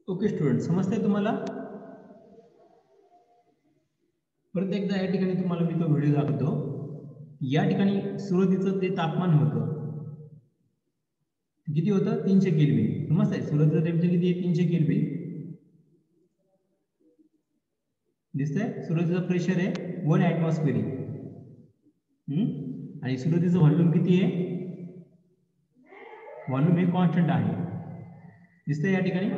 Okay student, समजतंय तुम्हाला? परत एकदा या ठिकाणी तुम्हाला मी तो व्हिडिओ दाखवतो. या ठिकाणी सुरुवातीचं ते तापमान होतं किती होतं? 300 केल्विन. समजतंय? सुरुवातीचं टेम्परेचर किती आहे? 300 केल्विन. दिसतंय? सुरुवातीचं प्रेशर आहे 1 ॲटमॉस्फिअरिक. आणि सुरुवातीचं व्हॉल्यूम किती आहे? व्हॉल्यूम हे कॉन्स्टंट आहे. दिसतंय या ठिकाणी?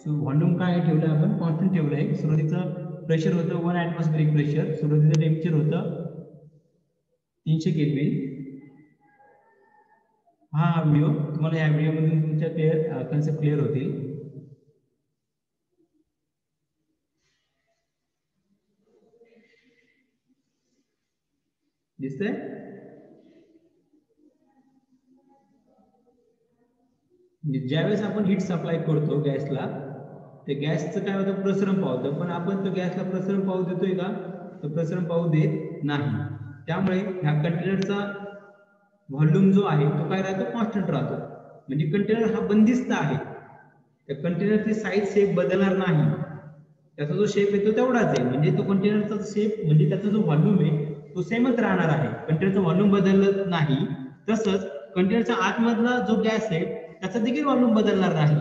व्हॉल्यूम काय ठेवलं आपण? कॉन्स्टंट ठेवलं आहे. सुरुवातीचं प्रेशर होतं 1 ॲटमॉस्फिअरिक प्रेशर. सुरुवातीचं टेम्परेचर होतं 300 केल्विन. हा व्हिडिओ तुम्हाला या व्हिडिओमधून तुमच्या कन्सेप्ट क्लिअर होतील. दिसतंय? ज्यावेळेस आपण हीट सप्लाय करतो गॅसला, ते गॅसचं काय होतं? प्रसरण पावतं. पण आपण तो गॅसला प्रसरण पावू देतोय का? तर प्रसरण पावू देत नाही. त्यामुळे ह्या कंटेनरचा व्हॉल्यूम जो आहे तो काय राहतो? कॉन्स्टंट राहतो. म्हणजे कंटेनर हा बंदिस्त आहे. त्या कंटेनरची साईज शेप बदलणार नाही. त्याचा जो शेप आहे तो तेवढाच आहे. म्हणजे तो कंटेनरचा शेप म्हणजे त्याचा जो व्हॉल्यूम आहे तो सेमच राहणार आहे. कंटेनरचा व्हॉल्यूम बदलत नाही. तसंच कंटेनरच्या आतमधला जो गॅस आहे त्याचा देखील व्हॉल्यूम बदलणार नाही.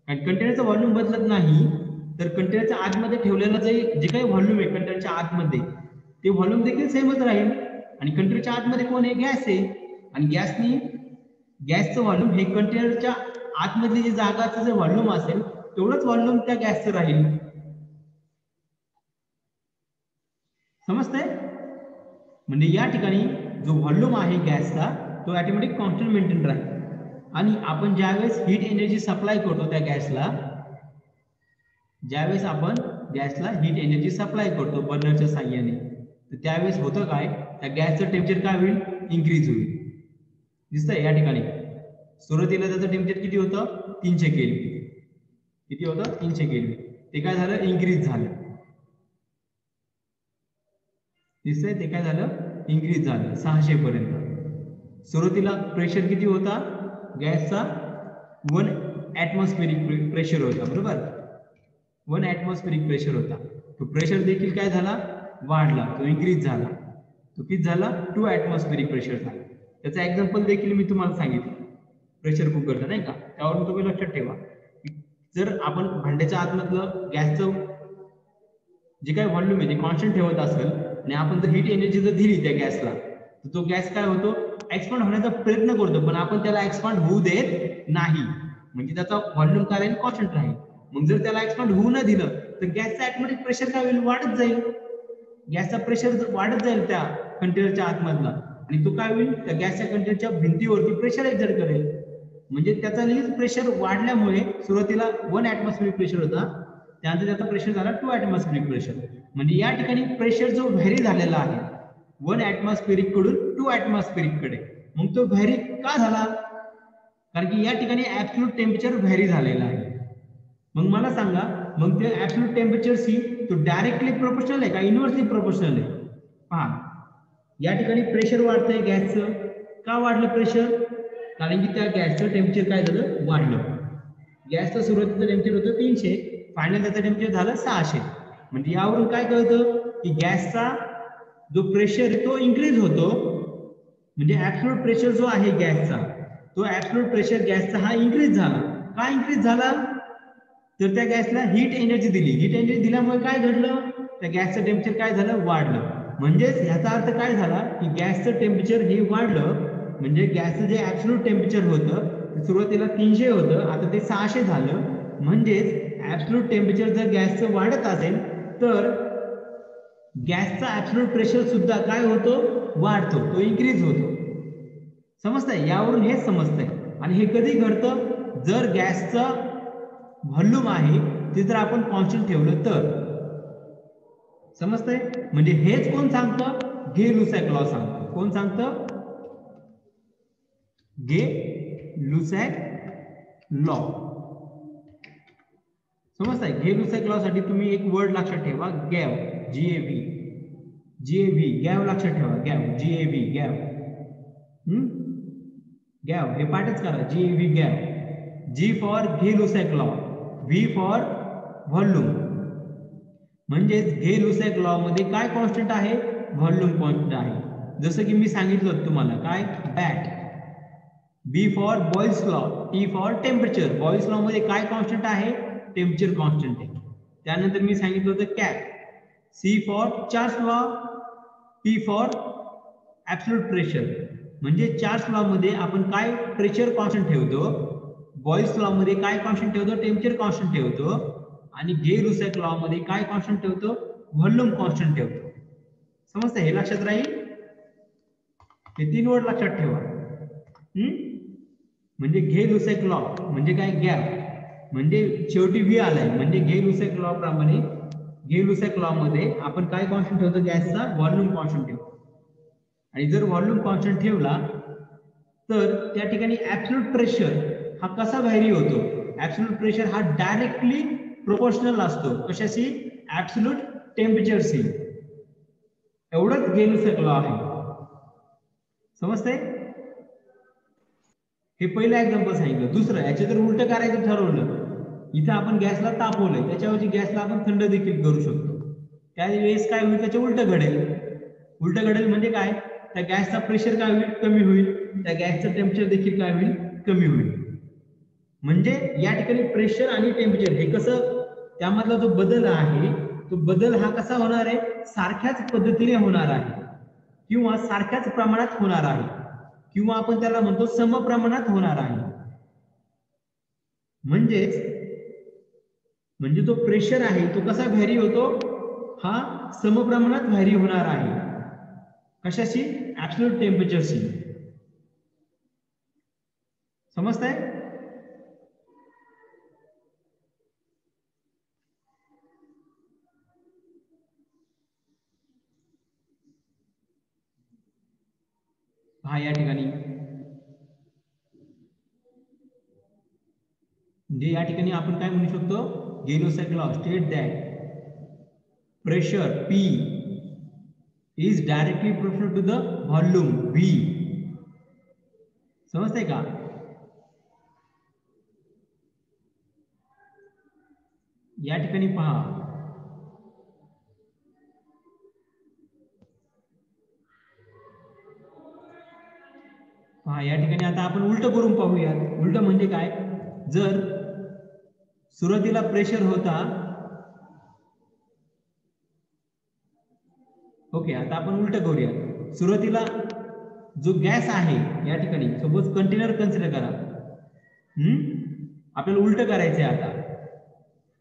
आणि कंटेनरचा व्हॉल्यूम बदलत नाही तर कंटेनरच्या आतमध्ये ठेवलेलं जे काही व्हॉल्यूम आहे कंटेनरच्या आतमध्ये ते व्हॉल्यूम देखील सेमच राहील. आणि कंटेनरच्या आतमध्ये कोण आहे? गॅस आहे. आणि गॅसचं व्हॉल्यूम हे कंटेनरच्या आतमधली जी जागाचं जे व्हॉल्यूम असेल तेवढंच व्हॉल्यूम त्या गॅसचं राहील. समजतंय? म्हणजे या ठिकाणी जो व्हॉल्यूम आहे गॅसचा तो ऑटोमॅटिक कॉन्स्टंट मेंटेन राहील. आणि आपण ज्यावेळेस हीट एनर्जी सप्लाय करतो त्या गॅसला, ज्यावेळेस आपण गॅसला हीट एनर्जी सप्लाय करतो बर्नरच्या साहाय्याने, तर त्यावेळेस होतं काय? त्या गॅसचं टेम्परेचर काय होईल? इन्क्रीज होईल. दिसतंय या ठिकाणी? सुरुवातीला त्याचं टेम्परेचर किती होतं? 300 केल्विन. किती होतं? 300 केल्विन. ते काय झालं? इन्क्रीज झालं. दिसतंय? ते काय झालं? इन्क्रीज झालं 600 पर्यंत. सुरुवातीला प्रेशर किती होता गॅसचा? 1 ॲटमॉस्फिअरिक प्रेशर होता, बरोबर? 1 ॲटमॉस्फिअरिक प्रेशर होता. तो प्रेशर देखील काय झाला? वाढला, तो इन्क्रीज झाला. तो किती झाला? 2 ॲटमॉस्फिअरिक प्रेशर झाला. त्याचं एक्झाम्पल देखील मी तुम्हाला सांगितलं प्रेशर कुकरचं, नाही का? त्यावरून तुम्ही लक्षात ठेवा जर आपण भांड्याच्या आतमधलं गॅसचं जे काही व्हॉल्यूम आहे ते कॉन्स्टंट ठेवत असेल आणि आपण जर हीट एनर्जी जर दिली त्या गॅसला, तर तो गॅस काय होतो? एक्सपांड होण्याचा प्रयत्न करतो, पण आपण त्याला एक्सपांड होऊ देत नाही. म्हणजे त्याचा व्हॉल्यूम काय राहील? कॉन्स्टंट राहील. मग जर त्याला एक्सपांड होऊ न दिलं तर गॅसचं ऑटोमॅटिक प्रेशर काय होईल? वाढत जाईल. गॅसचा प्रेशर वाढत जाईल त्या कंटेनरच्या आतमधला आणि तो काय होईल? त्या गॅसच्या कंटेनरच्या भिंतीवरती प्रेशर एक्झर्ट करेल. म्हणजे त्याचा लगेच प्रेशर वाढल्यामुळे सुरुवातीला 1 ॲटमॉस्फिअरिक प्रेशर होता, त्यानंतर त्याचा प्रेशर झाला 2 ॲटमॉस्फिअरिक प्रेशर. म्हणजे या ठिकाणी प्रेशर जो व्हॅरी झालेला आहे 1 ॲटमॉस्फिअरिक कडून 2 ॲटमॉस्फिअरिक कडे. मग तो व्हॅरी का झाला? कारण की या ठिकाणी ऍब्सोल्यूट टेम्परेचर व्हॅरी झालेला आहे. मग मला सांगा, मग ते ऍब्सोल्यूट टेम्परेचर सी तो डायरेक्टली प्रोपोर्शनल आहे का इनव्हर्सली प्रोपोर्शनल आहे? पहा, या ठिकाणी प्रेशर वाढतंय गॅसचं. का वाढलं प्रेशर? कारण की त्या गॅसचं टेम्परेचर काय झालं? वाढलं. गॅसचं सुरुवातीचं टेम्परेचर होतं 300, फायनल त्याचं टेम्परेचर झालं 600. म्हणजे यावरून काय कळतं की गॅसचा जो प्रेशर तो इन्क्रीज होतो. म्हणजे ऍब्सोल्यूट प्रेशर जो आहे गॅसचा, तो ऍब्सोल्यूट प्रेशर गॅसचा हा इन्क्रीज झाला. का इन्क्रीज झाला? तर त्या गॅसला हीट एनर्जी दिली. हीट एनर्जी दिल्यामुळे काय घडलं? त्या गॅसचं टेम्परेचर काय झालं? वाढलं. म्हणजेच ह्याचा अर्थ काय झाला की गॅसचं टेम्परेचर हे वाढलं. म्हणजे गॅसचं जे ऍब्सोल्यूट टेम्परेचर होतं सुरुवातीला 300 होतं, आता ते 600 झालं. म्हणजेच ऍब्सोल्यूट टेम्परेचर जर गॅसचं वाढत असेल तर गॅसचा ऍब्सोल्यूट प्रेशर सुद्धा काय होतो? वाढतो, तो इन्क्रीज होतो. समजतंय? यावरून हेच समजतंय. आणि हे कधी घडतं? जर गॅसचं व्हॉल्यूम आहे ते जर आपण कॉन्स्टंट ठेवलं तर. समजतंय? म्हणजे हेच कोण सांगतं? गे-लुसॅक लॉ सांगतं. कोण सांगतं? Gay-Lussac law. समजतंय? गे-लुसॅक लॉ साठी तुम्ही एक वर्ड लक्षात ठेवा, गॅव. जीएव्ही. जीएव्ही, गॅव लक्षात ठेवा. Gave, जीएव्ही, gave. गॅव हे पाठच करा, GeV गॅव. G for Gay-Lussac law, V for volume. म्हणजे घे-लुसॅक लॉ मध्ये काय कॉन्स्टंट आहे? व्हॉल्यूम कॉन्स्टंट आहे. जसं की मी सांगितलं तुम्हाला काय, bat. B for Boyle's law, T for temperature. Boyle's law मध्ये काय कॉन्स्टंट आहे? टेम्परेचर कॉन्स्टंट आहे. त्यानंतर मी सांगितलं होतं cap. C for Charles law, P for absolute pressure. म्हणजे चार्ल्स लॉ मध्ये आपण काय प्रेशर कॉन्स्टंट ठेवतो, बॉइल्स लॉ मध्ये काय कॉन्स्टंट ठेवतो? टेम्परेचर कॉन्स्टंट ठेवतो. आणि घे-लुसॅक लॉ मध्ये काय कॉन्स्टंट ठेवतो? व्हॉल्यूम कॉन्स्टंट ठेवतो. समजतं? हे लक्षात राहील. हे 3 वर्ड लक्षात ठेवा. म्हणजे घे-लुसॅक लॉ म्हणजे काय? गॅप. म्हणजे शेवटी V आलाय, म्हणजे घे-लुसॅक लॉ प्रमाणे घे-लुसॅक लॉ मध्ये आपण काय कॉन्स्टंट ठेवतो? गॅसचा व्हॉल्यूम कॉन्स्टंट ठेवतो. आणि जर व्हॉल्यूम कॉन्स्टंट ठेवला तर त्या ठिकाणी ऍब्सोल्यूट प्रेशर हा कसा व्हॅरी होतो? ऍब्सोल्यूट प्रेशर हा डायरेक्टली प्रोपोर्शनल असतो. कशाशी? ऍब्सोल्यूट टेम्परेचरशी. एवढंच घे-लुसॅक लॉ आहे. समजतंय? हे पहिलं एक्झाम्पल सांगितलं. दुसरं, याचे जर उलट करायचं ठरवलं, इथं आपण गॅसला तापवलंय, त्याच्याऐवजी गॅसला आपण थंड देखील करू शकतो. त्यावेळेस काय होईल? त्याचे उलट घडेल. उलट घडेल म्हणजे काय? त्या गॅसचा प्रेशर काय होईल? कमी होईल. त्या गॅसचं टेम्परेचर देखील काय होईल? कमी होईल. म्हणजे या ठिकाणी प्रेशर आणि टेम्परेचर हे कसं, त्यामधला जो बदल आहे तो बदल हा कसा होणार आहे? सारख्याच पद्धतीने होणार आहे, किंवा सारख्याच प्रमाणात होणार आहे, किंवा आपण त्याला म्हणतो समप्रमाणात होणार आहे. म्हणजे तो प्रेशर आहे तो कसा व्हॅरी होतो? हा समप्रमाणात व्हॅरी होणार आहे. कशाशी? ऍब्सोल्यूट टेम्परेचरशी. समजतंय? हा या ठिकाणी म्हणजे या ठिकाणी आपण काय म्हणू शकतो? Gay-Lussac law state that pressure P is directly proportional to the volume V. समजतंय का? या ठिकाणी पहा, या ठिकाणी आता आपण उलट करून पाहूया. उलट म्हणजे काय? जर सुरुवातीला प्रेशर होता, ओके, आता आपण उलट करूया. सुरुवातीला जो गॅस आहे या ठिकाणी, सपोज कंटेनर कन्सिडर करा. आपल्याला उलट करायचंय आता.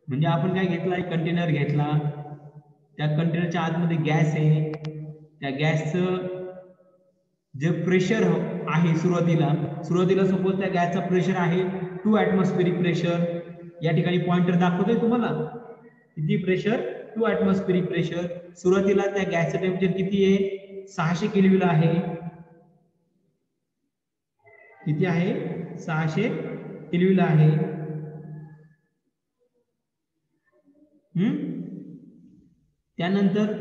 म्हणजे आपण काय घेतलाय? कंटेनर घेतला. त्या कंटेनरच्या आतमध्ये गॅस आहे. त्या गॅसचं जे प्रेशर आहे सुरुवातीला सपोज त्या गॅसचा प्रेशर आहे 2 ऍटमॉस्फेरिक प्रेशर. या ठिकाणी पॉइंटर दाखवतोय तुम्हाला किती प्रेशर? 2 atmospheric pressure. सुरुवातीला त्या गॅसचं टेम्परेचर किती आहे? 600 केल्विन आहे. किती आहे? 600 केल्विन आहे. त्यानंतर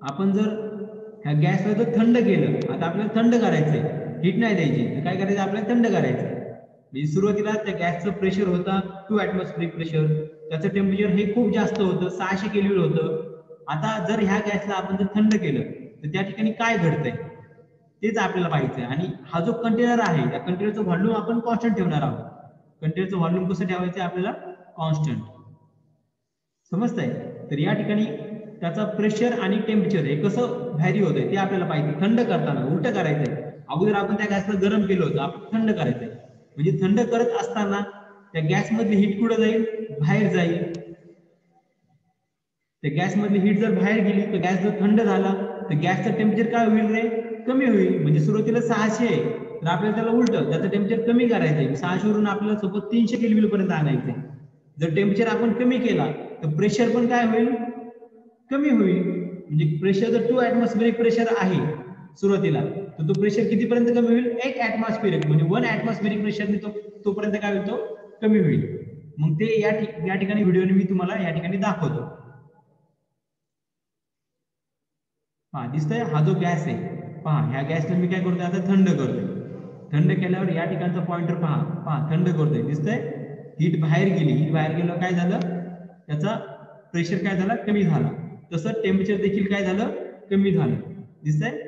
आपण जर ह्या गॅसला जर थंड केलं, आता आपल्याला थंड करायचंय, हीट नाही द्यायची, तर काय करायचं? आपल्याला थंड करायचंय. म्हणजे सुरुवातीला त्या गॅसचं प्रेशर होता 2 ऍटमॉस्फेरिक प्रेशर, त्याचं टेम्परेचर हे खूप जास्त होतं, 600 केल्विन होतं. आता जर ह्या गॅसला आपण जर थंड केलं तर त्या ठिकाणी काय घडतंय तेच आपल्याला पाहायचंय. आणि हा जो कंटेनर आहे, त्या कंटेनरचं व्हॉल्यूम आपण कॉन्स्टंट ठेवणार आहोत. कंटेनरचं व्हॉल्यूम कसं ठेवायचं आपल्याला? कॉन्स्टंट. समजतंय? तर या ठिकाणी त्याचा प्रेशर आणि टेम्परेचर हे कसं व्हॅरी होतंय ते आपल्याला पाहिजे. थंड करताना उलट करायचंय. अगोदर आपण त्या गॅसला गरम केलं होतं, आपण थंड करायचंय. म्हणजे थंड करत असताना त्या गॅस मधली हीट कुठं जाईल? बाहेर जाईल. त्या गॅस मधली हीट जर बाहेर गेली तर गॅस जर थंड झाला तर गॅसचं टेम्परेचर काय होईल रे? कमी होईल. म्हणजे सुरुवातीला 600 आहे तर आपल्याला त्याला उलट त्याचं टेम्परेचर कमी करायचंय. 600 वरून आपल्याला सोबत 300 केल्विन पर्यंत आणायचंय. जर टेम्परेचर आपण कमी केला तर प्रेशर पण काय होईल? कमी होईल. म्हणजे प्रेशर जर 2 ऍटमॉस्फेरिक प्रेशर आहे सुरुवातीला, तर तो प्रेशर कितीपर्यंत कमी होईल? 1 ऍटमॉस्फेरिक, म्हणजे 1 ऍटमॉस्फेरिक प्रेशरने तोपर्यंत काय होईल? तो कमी होईल. मग ते या ठिकाणी व्हिडिओने मी तुम्हाला या ठिकाणी दाखवतो. दिसतंय? हा जो गॅस आहे पहा, ह्या गॅसला मी काय करतोय? आता थंड करतोय. थंड केल्यावर या ठिकाणचा पॉइंटर पहा पहा थंड करतोय, दिसतंय? हीट बाहेर गेली, हीट बाहेर गेल्यावर काय झालं, त्याचा प्रेशर काय झाला, कमी झाला. तसं टेम्परेचर देखील काय झालं, कमी झालं. दिसतंय?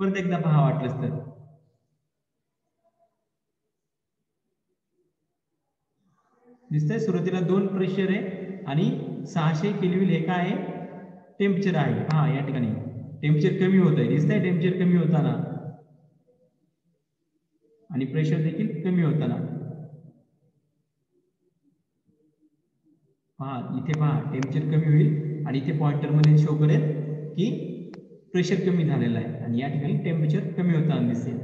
परत एकदा पहा वाटलंच तर. दिसतंय? सुरुवातीला 2 प्रेशर आहे आणि 600 केल्विन हे काय आहे, टेम्परेचर आहे. पहा या ठिकाणी टेम्परेचर कमी होत आहे, दिसतंय? टेम्परेचर कमी होताना आणि प्रेशर देखील कमी होताना. पहा इथे पहा टेम्परेचर कमी होईल आणि इथे पॉइंटर मध्ये शो करेल की प्रेशर कमी झालेला आहे आणि या ठिकाणी टेम्परेचर कमी होताना दिसेल.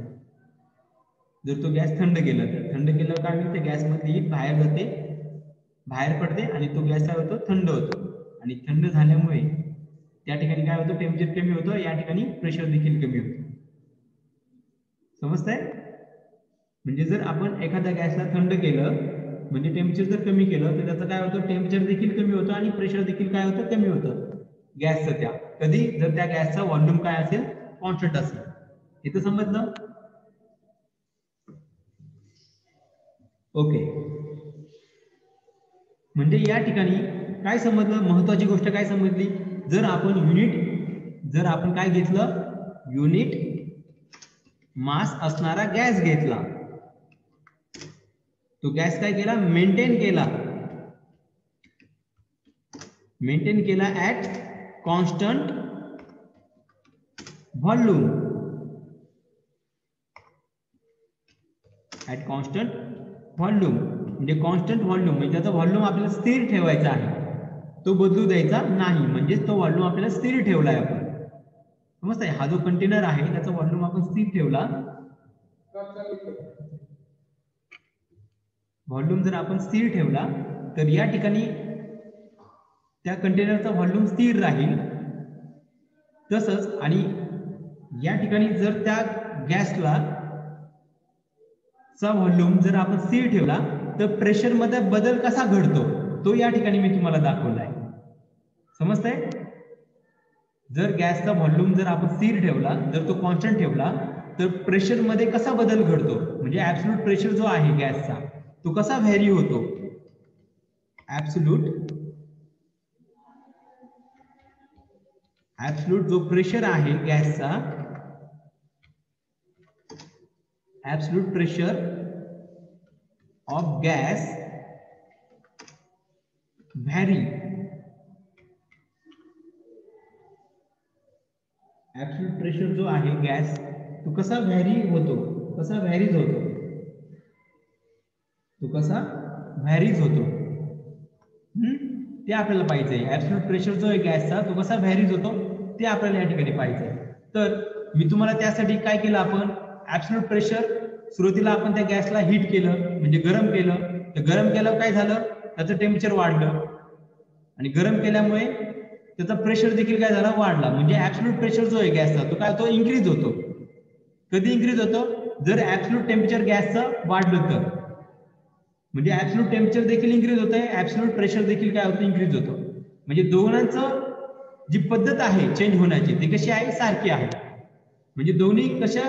जर तो गॅस थंड केला तर थंड केल्यावर काय होईल, गॅस मधली हीट बाहेर जाते, बाहेर पडते आणि तो गॅस काय होतो, थंड होतो. आणि थंड झाल्यामुळे त्या ठिकाणी काय होतं, टेम्परेचर कमी होतं, या ठिकाणी प्रेशर देखील कमी होतं. समजतंय? म्हणजे जर आपण एखाद्या गॅसला थंड केलं म्हणजे टेम्परेचर जर कमी केलं तर त्याचं काय होतं, टेम्परेचर देखील कमी होतं आणि प्रेशर देखील काय होतं, कमी होतं गॅसचं. त्या कधी जर त्या गॅसचा व्हॉल्यूम काय असेल, कॉन्स्टंट असेल. इथं समजलं? ओके. म्हणजे या ठिकाणी काय समजलं, महत्वाची गोष्ट काय समजली, जर आपण काय घेतलं, युनिट मास असणारा गॅस घेतला, तो गॅस काय केला, मेंटेन केला at constant volume. At constant volume म्हणजे कॉन्स्टंट व्हॉल्यूम म्हणजे त्याचा व्हॉल्यूम आपल्याला स्थिर ठेवायचा आहे, तो बदलू द्यायचा नाही. म्हणजे तो व्हॉल्यूम आपल्याला स्थिर ठेवलाय आपण. समजतंय? हा जो कंटेनर आहे त्याचा व्हॉल्यूम आपण स्थिर ठेवला. व्हॉल्यूम जर आपण स्थिर ठेवला तर या ठिकाणी त्या कंटेनरचा व्हॉल्यूम स्थिर राहील. तसंच आणि या ठिकाणी जर त्या गॅसला चा व्हॉल्यूम जर आपण स्थिर ठेवला तर प्रेशर मध्ये बदल कसा घडतो तो या ठिकाणी मी तुम्हाला दाखवलाय. समजतंय? जर गॅसचा व्हॉल्यूम जर आपण स्थिर ठेवला, जर तो कॉन्स्टंट ठेवला तर प्रेशर मध्ये कसा बदल घडतो, म्हणजे ऍब्सोल्यूट प्रेशर जो आहे गॅसचा तो कसा व्हॅरी होतो. ऍब्सोल्यूट जो प्रेशर आहे गॅसचा, absolute pressure of gas vary. Absolute pressure जो आहे गॅस तो कसा व्हॅरीज होतो, ते आपल्याला पाहिजे. ऍब्सोल्यूट प्रेशर जो आहे गॅसचा तो कसा व्हॅरीज होतो ते आपल्याला या ठिकाणी पाहिजे. तर मी तुम्हाला त्यासाठी काय केलं, आपण ऍब्सोल्यूट प्रेशर सुरुवातीला आपण त्या गॅसला हीट केलं म्हणजे गरम केलं. तर गरम केल्यावर काय झालं, त्याचं टेम्परेचर वाढलं आणि गरम केल्यामुळे त्याचा प्रेशर देखील काय झाला, वाढला. म्हणजे ऍब्सोल्यूट प्रेशर जो आहे गॅसचा तो काय होतो, इन्क्रीज होतो. कधी इन्क्रीज होतो, जर ऍब्सोल्यूट टेम्परेचर गॅसचं वाढलं तर. म्हणजे ऍब्सोल्यूट टेम्परेचर देखील इन्क्रीज होत आहे, ऍब्सोल्यूट प्रेशर देखील काय होतं, इन्क्रीज होतं. म्हणजे दोघांचं जी पद्धत आहे चेंज होण्याची ती कशी आहे, सारखी आहे. म्हणजे दोन्ही कशा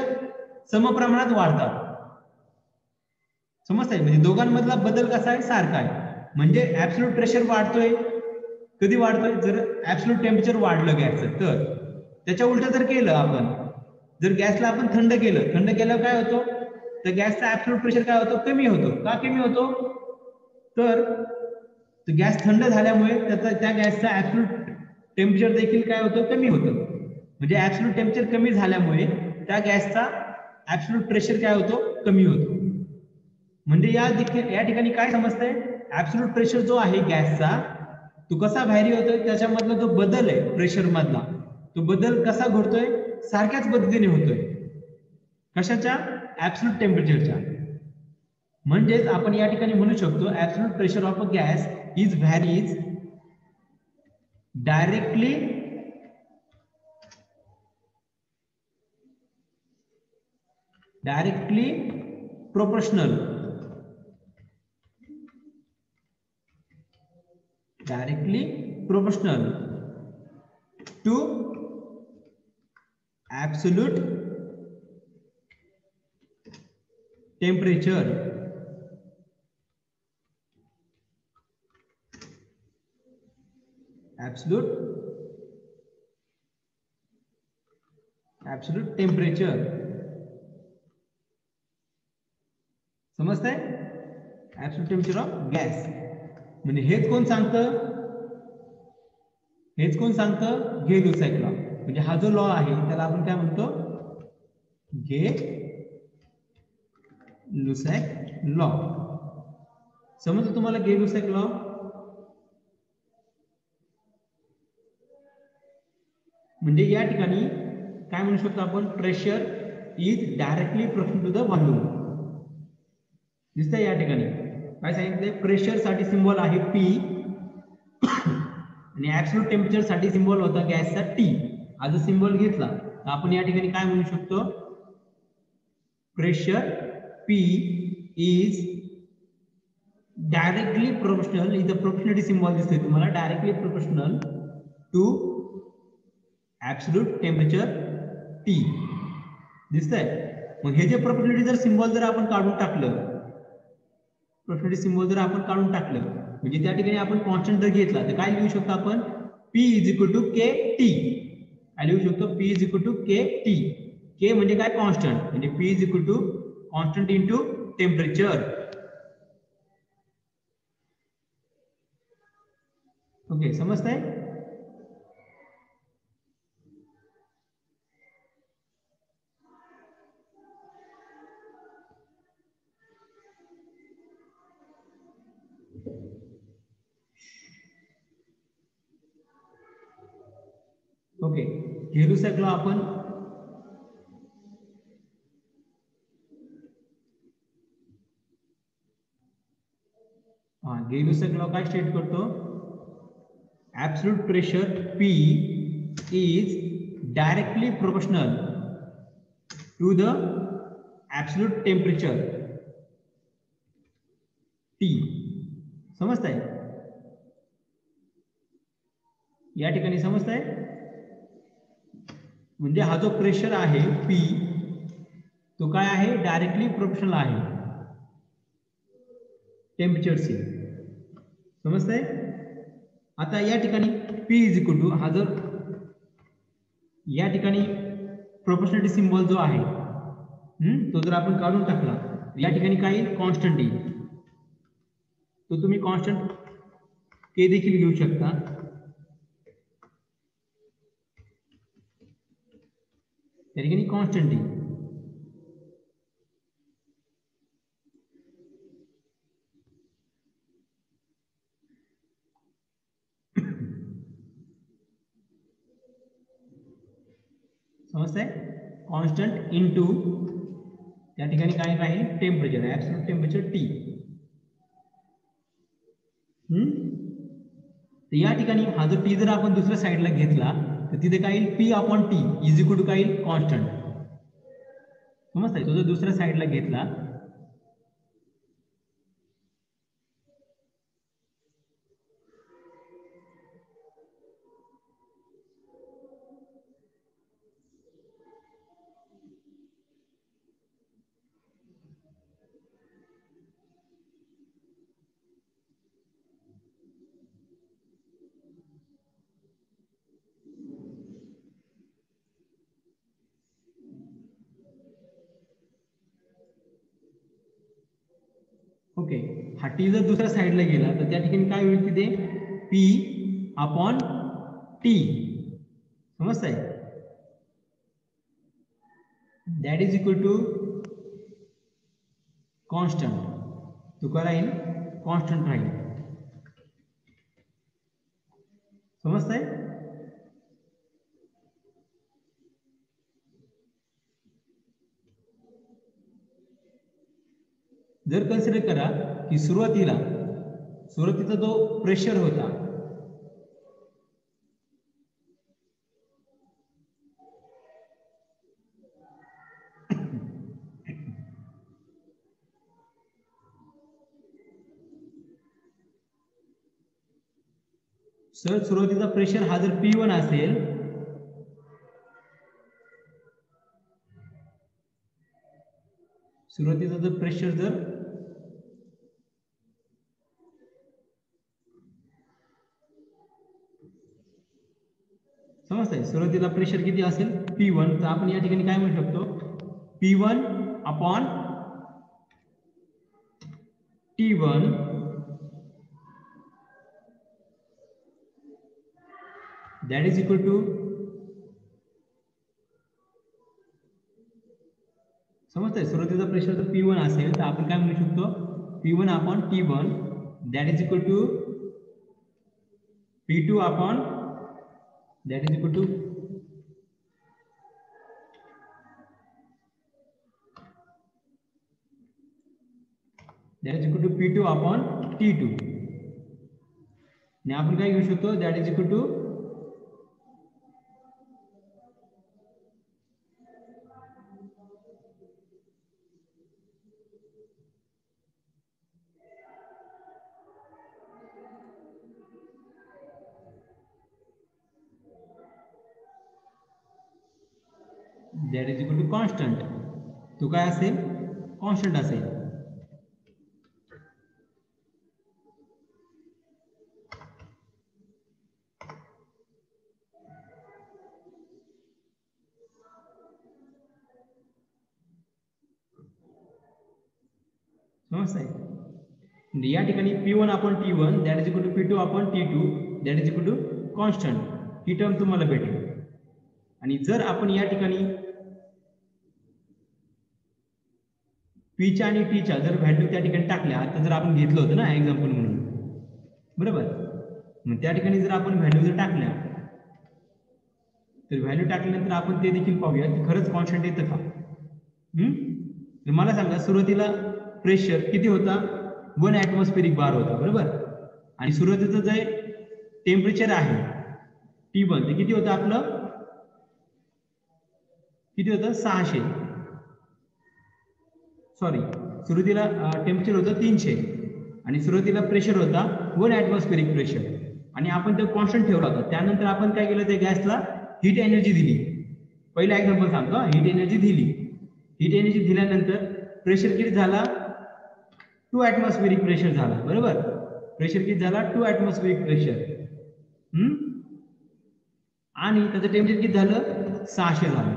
समप्रमाणात वाढतात. समजतंय? म्हणजे दोघांमधला बदल कसा आहे, सारखा आहे. म्हणजे ऍब्सोल्यूट प्रेशर वाढतोय, कधी वाढतोय, जर ऍब्सोल्यूट टेम्परेचर वाढलं गॅसचं. तर त्याच्या उलट जर केलं आपण, जर गॅसला आपण थंड केल्यावर काय होतं, तर गॅसचा ऍब्सोल्यूट प्रेशर काय होतो, कमी होतो. का कमी होतो, तर गॅस थंड झाल्यामुळे त्या गॅसचा ऍब्सोल्यूट टेम्परेचर देखील काय होतं, कमी होतं. म्हणजे ऍब्सोल्यूट टेम्परेचर कमी झाल्यामुळे त्या गॅसचा ऍब्सोल्यूट प्रेशर काय होतो, कमी होतो. म्हणजे या ठिकाणी काय समजतंय, ऍब्सोल्यूट प्रेशर जो आहे गॅसचा तो कसा व्हॅरी होतोय, त्याच्यामधला जो बदल आहे प्रेशर मधला, तो बदल कसा घडतोय, सारख्याच पद्धतीने होतोय. कशाच्या, ऍब्सोल्यूट टेम्परेचरच्या. म्हणजेच आपण या ठिकाणी म्हणू शकतो absolute pressure of a gas is varies directly proportional to absolute temperature, absolute temperature. समजतंय? Absolute temperature of gas. म्हणजे हेच कोण सांगतं? Gay-Lussac law. म्हणजे हा जो लॉ आहे त्याला आपण काय म्हणतो? Gay-Lussac law. समजतं तुम्हाला गे-लुसॅक लॉ? म्हणजे या ठिकाणी काय म्हणू शकतो आपण? Pressure is directly proportional to the volume. दिसतंय या ठिकाणी काय सांगितलंय? प्रेशर साठी सिम्बॉल आहे P आणि ऍब्सोल्यूट टेम्परेचर साठी सिम्बॉल होता गॅसचा T. हा जर सिम्बॉल घेतला तर आपण या ठिकाणी काय म्हणू शकतो? Pressure P is directly proportional, इथं प्रोपोर्शनलिटी सिम्बॉल दिसतोय तुम्हाला, directly proportional to absolute temperature T. दिसतंय? मग हे जे प्रोपोर्शनलिटी जर सिम्बॉल जर आपण काढून टाकलं, म्हणजे त्या ठिकाणी आपण कॉन्स्टंट जर घेतला तर काय लिहू शकतो आपण? P is equal to KT. काय लिहू शकतो? P is equal to KT. K म्हणजे काय? कॉन्स्टंट. म्हणजे P is equal to constant into temperature. Okay, समजतंय? ओके, गे-लुसॅक लॉ आपण गे-लुसॅक लॉ काय स्टेट करतो? Absolute pressure P is directly proportional to the absolute temperature T. समजतंय? या ठिकाणी समजतंय? म्हणजे हा जो प्रेशर आहे P तो काय आहे? डायरेक्टली प्रोपोर्शनल आहे टेम्परेचरशी. समजतंय? आता या ठिकाणी P इज इक्वल टू, हा जर या ठिकाणी प्रोपोर्शनलिटी सिम्बॉल जो आहे तो जर आपण काढून टाकला या ठिकाणी काही कॉन्स्टंट येईल. तो तुम्ही कॉन्स्टंट K देखील घेऊ शकता. त्या ठिकाणी कॉन्स्टंट येईल. समजतंय? कॉन्स्टंट इनटू त्या ठिकाणी काय राहील? Temperature, absolute temperature T. तर या ठिकाणी हा जो T जर आपण दुसऱ्या साईडला घेतला तर तिथे काय येईल? P upon T is equal to काय येईल? कॉन्स्टंट. समजतंय? तो जर दुसऱ्या साईडला घेतला ओके, हा T जर दुसऱ्या साईडला गेला तर त्या ठिकाणी काय होईल? तिथे P अपॉन T. समजतंय? That is equal to constant. तो काय राहील? कॉन्स्टंट राहील. समजतंय? जर कन्सिडर करा की सुरुवातीचा जो प्रेशर होता सुरुवातीचा प्रेशर हा जर P1 असेल सुरुवातीचं जर प्रेशर जर समजतंय, सुरुवातीला प्रेशर किती असेल P1, तर आपण या ठिकाणी काय म्हणू शकतो P1 upon T1 that is equal to समजतंय, सुरुवातीचा प्रेशर जर P1 असेल तर आपण काय म्हणू शकतो P1 upon T1 that is equal to P2 upon that is equal to P2 upon T2 आणि आपण काय घेऊ शकतो that is equal to constant, तो काय असेल कॉन्स्टंट असेल. समजतंय, या ठिकाणी P1 upon T1 that is equal to P2 upon T2 that is equal to constant, ही टर्म तुम्हाला भेटेल. आणि जर आपण या ठिकाणी Pच्या आणि Tच्या जर व्हॅल्यू त्या ठिकाणी टाकल्या, आता जर आपण घेतलं होतं ना एक्झाम्पल म्हणून, बरोबर, मग त्या ठिकाणी जर आपण व्हॅल्यू जर टाकल्या तर व्हॅल्यू टाकल्यानंतर आपण ते देखील पाहूया की खरंच कॉन्स्टंट येतं का. तर मला सांगा सुरुवातीला प्रेशर किती होता 1 ॲटमॉस्फेरिक बार होता, बरोबर, आणि सुरुवातीचं जे टेम्परेचर आहे T1 ते किती होतं आपलं, किती होतं 600, सॉरी सुरुवातीला टेम्परेचर होतं 300 आणि सुरुवातीला प्रेशर होता 1 ॲटमॉस्फेरिक प्रेशर आणि आपण ते कॉन्स्टंट ठेवला होता. त्यानंतर आपण काय केलं, ते गॅसला हीट एनर्जी दिली. पहिला एक्झाम्पल सांगतो, हीट एनर्जी दिली. हीट एनर्जी दिल्यानंतर प्रेशर किती झाला 2 ॲटमॉस्फेरिक प्रेशर झाला, बरोबर, प्रेशर किती झाला 2 ॲटमॉस्फेरिक प्रेशर, आणि त्याचं टेम्परेचर किती झालं 600 झालं,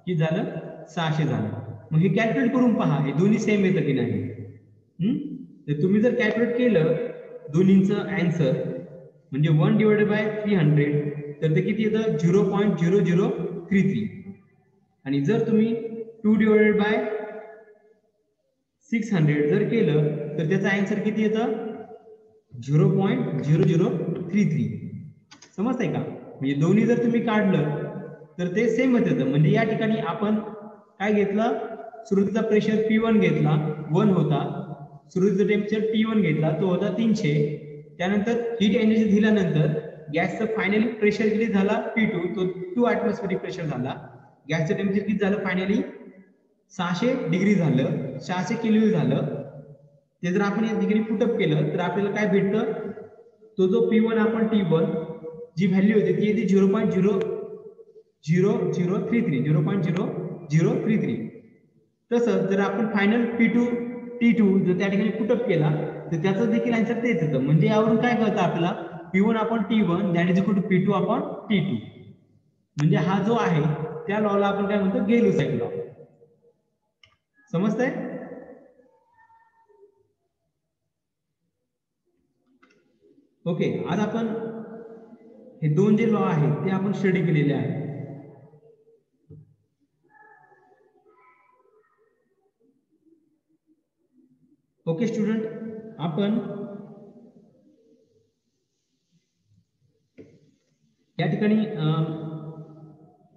किती झालं 600 झालं. मग हे कॅल्क्युलेट करून पहा हे दोन्ही सेम येतं की नाही. तर तुम्ही जर कॅल्क्युलेट केलं दोन्हींचं आन्सर म्हणजे 1/300 तर ते किती येतं 0.0033, आणि जर तुम्ही 2/600 जर केलं तर त्याचं आन्सर किती येतं 0.0033. समजतंय का, म्हणजे दोन्ही जर तुम्ही काढलं तर ते सेम येतं. म्हणजे या ठिकाणी आपण काय घेतलं, सुरुवातीचा प्रेशर P1 घेतला 1 होता, सुरुवातीचा टेम्परेचर T1 घेतला तो होता 300, त्यानंतर हीट एनर्जी दिल्यानंतर गॅसचं फायनली प्रेशर किती झाला P2 तो 2 ॲटमॉस्फेरिक प्रेशर झाला. गॅसचं टेम्परेचर किती झालं फायनली 600 डिग्री झालं, 600 केल्विन झालं. ते जर आपण या ठिकाणी पुटअप केलं तर आपल्याला काय भेटतं, तो जो P1 अपॉन T1 जी व्हॅल्यू होती ती येते 0.0033. तसंच जर आपण फायनल P2 T2 जर त्या ठिकाणी पुटअप केला तर त्याचं देखील आन्सर तेच येतं. म्हणजे यावरून काय कळतं आपल्याला P1 upon T1 that is equal to P2 upon T2. म्हणजे हा जो आहे त्या लॉला आपण काय म्हणतो गेल-लुसाक लॉ. समजतंय, ओके. आज आपण हे दोन जे लॉ आहेत ते आपण स्टडी केलेले आहेत. ओके स्टुडंट, आपण या ठिकाणी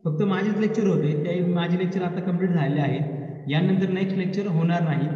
फक्त माझेच लेक्चर होते, ते माझे लेक्चर आता कंप्लीट झालेले आहेत. यानंतर नेक्स्ट लेक्चर होणार नाही.